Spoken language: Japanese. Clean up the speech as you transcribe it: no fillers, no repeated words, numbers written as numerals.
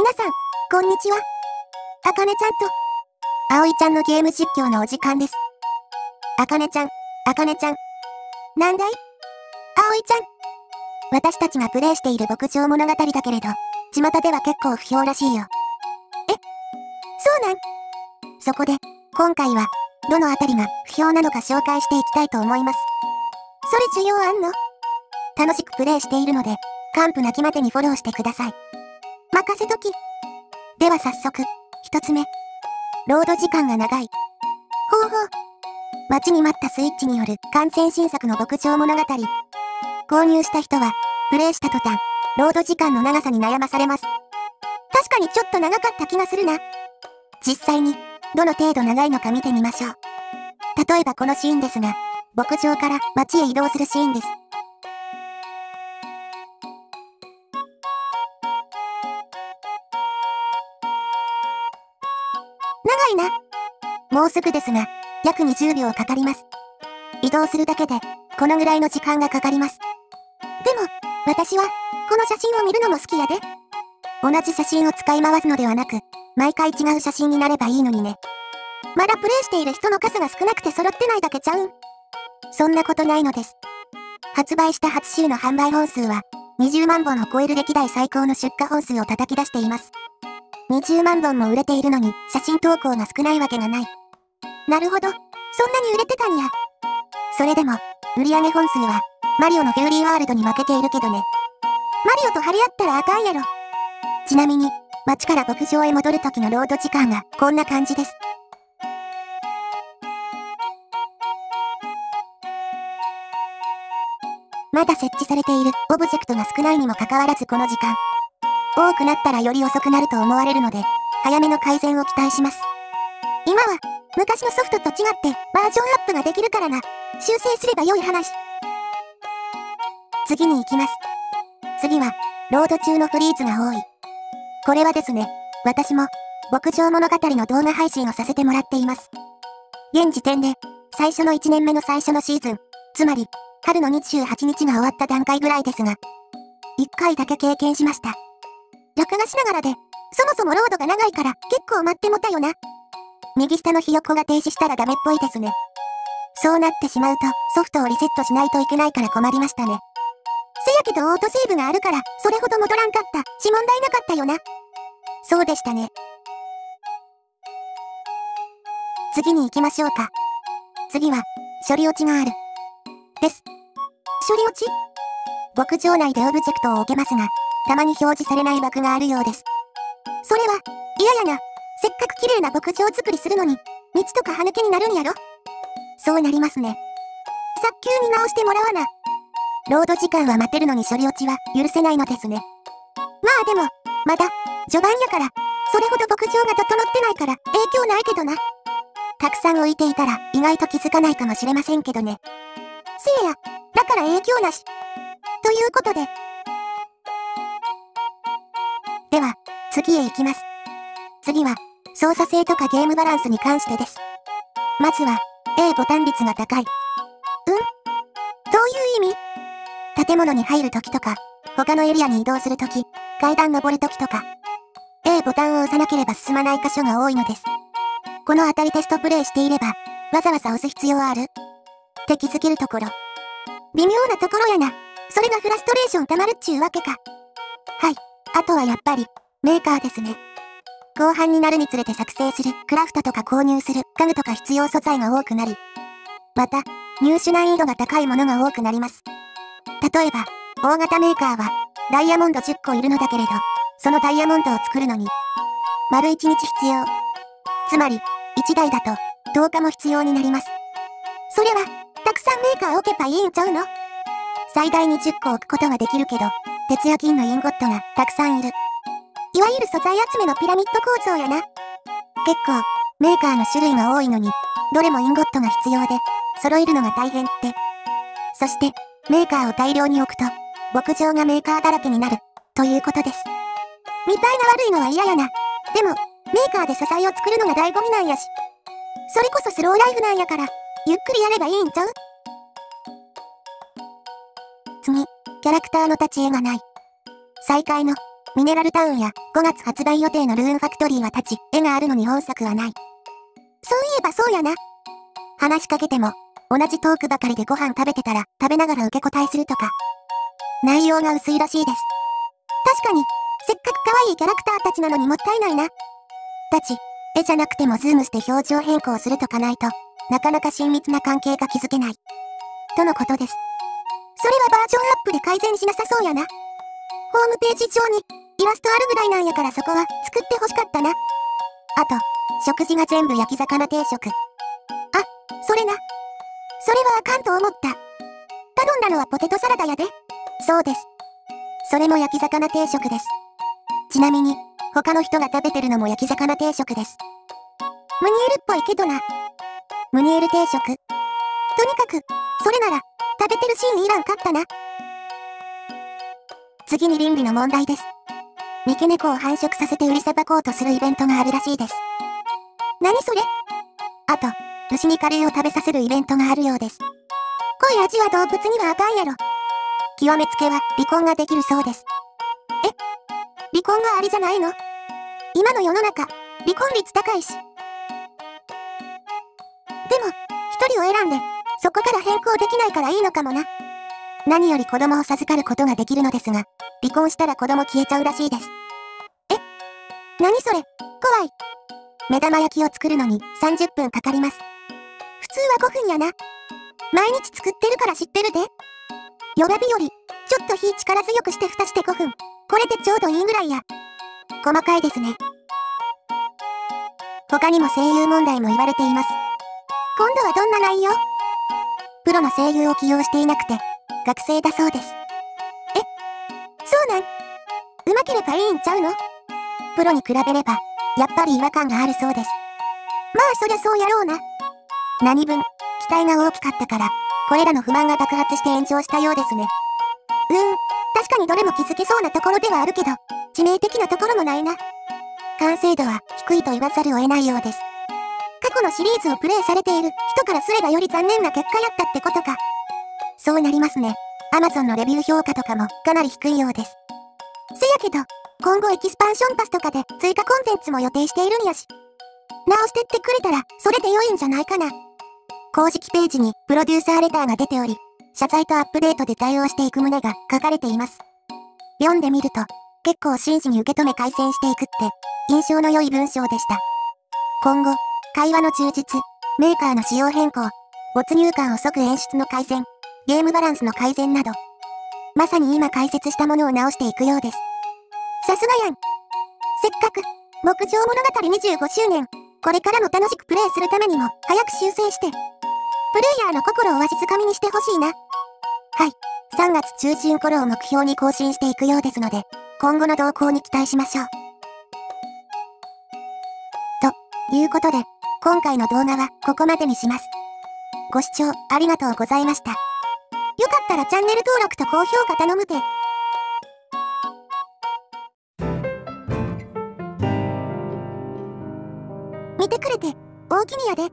皆さん、こんにちは。あかねちゃんと、あおいちゃんのゲーム実況のお時間です。あかねちゃん。なんだい？あおいちゃん。私たちがプレイしている牧場物語だけれど、巷では結構不評らしいよ。え？そうなん？そこで、今回は、どのあたりが不評なのか紹介していきたいと思います。それ需要あんの？楽しくプレイしているので、完膚なきまでにフォローしてください。任せとき。では早速、一つ目。ロード時間が長い。ほうほう。待ちに待ったスイッチによる完全新作の牧場物語。購入した人は、プレイした途端、ロード時間の長さに悩まされます。確かにちょっと長かった気がするな。実際に、どの程度長いのか見てみましょう。例えばこのシーンですが、牧場から街へ移動するシーンです。長いな。もうすぐですが、約20秒かかります。移動するだけで、このぐらいの時間がかかります。でも、私は、この写真を見るのも好きやで。同じ写真を使い回すのではなく、毎回違う写真になればいいのにね。まだプレイしている人の数が少なくて揃ってないだけちゃうん？そんなことないのです。発売した初週の販売本数は、20万本を超える歴代最高の出荷本数を叩き出しています。20万本も売れているのに、写真投稿が少ないわけがない。なるほど。そんなに売れてたんや。それでも、売上本数は、マリオのフューリーワールドに負けているけどね。マリオと張り合ったらあかんやろ。ちなみに、街から牧場へ戻る時のロード時間がこんな感じです。まだ設置されているオブジェクトが少ないにもかかわらずこの時間。多くなったらより遅くなると思われるので、早めの改善を期待します。今は、昔のソフトと違ってバージョンアップができるからな。修正すれば良い話。次に行きます。次は、ロード中のフリーズが多い。これはですね、私も、牧場物語の動画配信をさせてもらっています。現時点で、最初の1年目の最初のシーズン、つまり、春の28日が終わった段階ぐらいですが、1回だけ経験しました。録画しながらで、そもそもロードが長いから結構待ってもたよな。右下のひよこが停止したらダメっぽいですね。そうなってしまうと、ソフトをリセットしないといけないから困りましたね。せやけどオートセーブがあるから、それほど戻らんかったし問題なかったよな。そうでしたね。次に行きましょうか。次は、処理落ちがある。です。処理落ち？牧場内でオブジェクトを置けますが、たまに表示されないバグがあるようです。それは、嫌やな。せっかく綺麗な牧場作りするのに、道とか歯抜けになるんやろ？そうなりますね。早急に直してもらわな。ロード時間は待てるのに処理落ちは許せないのですね。まあでも、まだ、序盤やから、それほど牧場が整ってないから影響ないけどな。たくさん置いていたら意外と気づかないかもしれませんけどね。せいや、だから影響なし。ということで。では、次へ行きます。次は、操作性とかゲームバランスに関してです。まずは、A ボタン率が高い。どういう意味？建物に入るときとか、他のエリアに移動するとき、階段登るときとか、A ボタンを押さなければ進まない箇所が多いのです。このあたりテストプレイしていれば、わざわざ押す必要ある？って気づけるところ。微妙なところやな。それがフラストレーション溜まるっちゅうわけか。はい。あとはやっぱり、メーカーですね。後半になるにつれて作成する、クラフトとか購入する、家具とか必要素材が多くなり、また、入手難易度が高いものが多くなります。例えば、大型メーカーは、ダイヤモンド10個いるのだけれど、そのダイヤモンドを作るのに、丸1日必要。つまり、1台だと、10日も必要になります。それは、たくさんメーカー置けばいいんちゃうの？最大に10個置くことはできるけど、鉄や金のインゴットがたくさんいる。いわゆる素材集めのピラミッド構造やな。結構、メーカーの種類が多いのに、どれもインゴットが必要で、揃えるのが大変って。そして、メーカーを大量に置くと、牧場がメーカーだらけになる、ということです。見たいが悪いのは嫌やな。でも、メーカーで素材を作るのが醍醐味なんやし。それこそスローライフなんやから、ゆっくりやればいいんちゃう？次、キャラクターの立ち絵がない。再開のミネラルタウンや5月発売予定のルーンファクトリーは立ち、絵があるのに本作はない。そういえばそうやな。話しかけても、同じトークばかりでご飯食べてたら食べながら受け答えするとか。内容が薄いらしいです。確かに、せっかく可愛いキャラクターたちなのにもったいないな。たち、絵じゃなくてもズームして表情変更するとかないと、なかなか親密な関係が築けない。とのことです。それはバージョンアップで改善しなさそうやな。ホームページ上にイラストあるぐらいなんやからそこは作ってほしかったな。あと、食事が全部焼き魚定食。あ、それな。それはあかんと思った。頼んだのはポテトサラダやで。そうです。それも焼き魚定食です。ちなみに、他の人が食べてるのも焼き魚定食です。ムニエルっぽいけどな。ムニエル定食。とにかく、それなら、食べてるシーンいらんかったな。次に倫理の問題です。三毛猫を繁殖させて売りさばこうとするイベントがあるらしいです。何それ？あと、牛にカレーを食べさせるイベントがあるようです。濃い味は動物にはあかんやろ。極めつけは離婚ができるそうです。え？離婚がありじゃないの？今の世の中、離婚率高いし。でも、一人を選んで、そこから変更できないからいいのかもな。何より子供を授かることができるのですが、離婚したら子供消えちゃうらしいです。え？何それ？怖い。目玉焼きを作るのに30分かかります。普通は5分やな。毎日作ってるから知ってるで。弱火より、ちょっと火力強くして蓋して5分。これでちょうどいいぐらいや。細かいですね。他にも声優問題も言われています。今度はどんな内容？プロの声優を起用していなくて、学生だそうです。え？そうなん？上手ければいいんちゃうの？プロに比べれば、やっぱり違和感があるそうです。まあそりゃそうやろうな。何分、期待が大きかったから、これらの不満が爆発して炎上したようですね。確かにどれも気づけそうなところではあるけど、致命的なところもないな。完成度は低いと言わざるを得ないようです。過去のシリーズをプレイされている人からすればより残念な結果やったってことか。そうなりますね。Amazon のレビュー評価とかもかなり低いようです。せやけど、今後エキスパンションパスとかで追加コンテンツも予定しているんやし。直してってくれたらそれで良いんじゃないかな。公式ページにプロデューサーレターが出ており、謝罪とアップデートで対応していく旨が書かれています。読んでみると、結構真摯に受け止め改善していくって印象の良い文章でした。今後、会話の充実、メーカーの仕様変更、没入感を即演出の改善、ゲームバランスの改善など、まさに今解説したものを直していくようです。さすがやん。せっかく、牧場物語25周年、これからも楽しくプレイするためにも早く修正して、プレイヤーの心をわしづかみにしてほしいな。はい。3月中旬頃を目標に更新していくようですので、今後の動向に期待しましょう。ということで、今回の動画はここまでにします。ご視聴ありがとうございました。よかったらチャンネル登録と高評価頼むで。見てくれて、おおきにやで。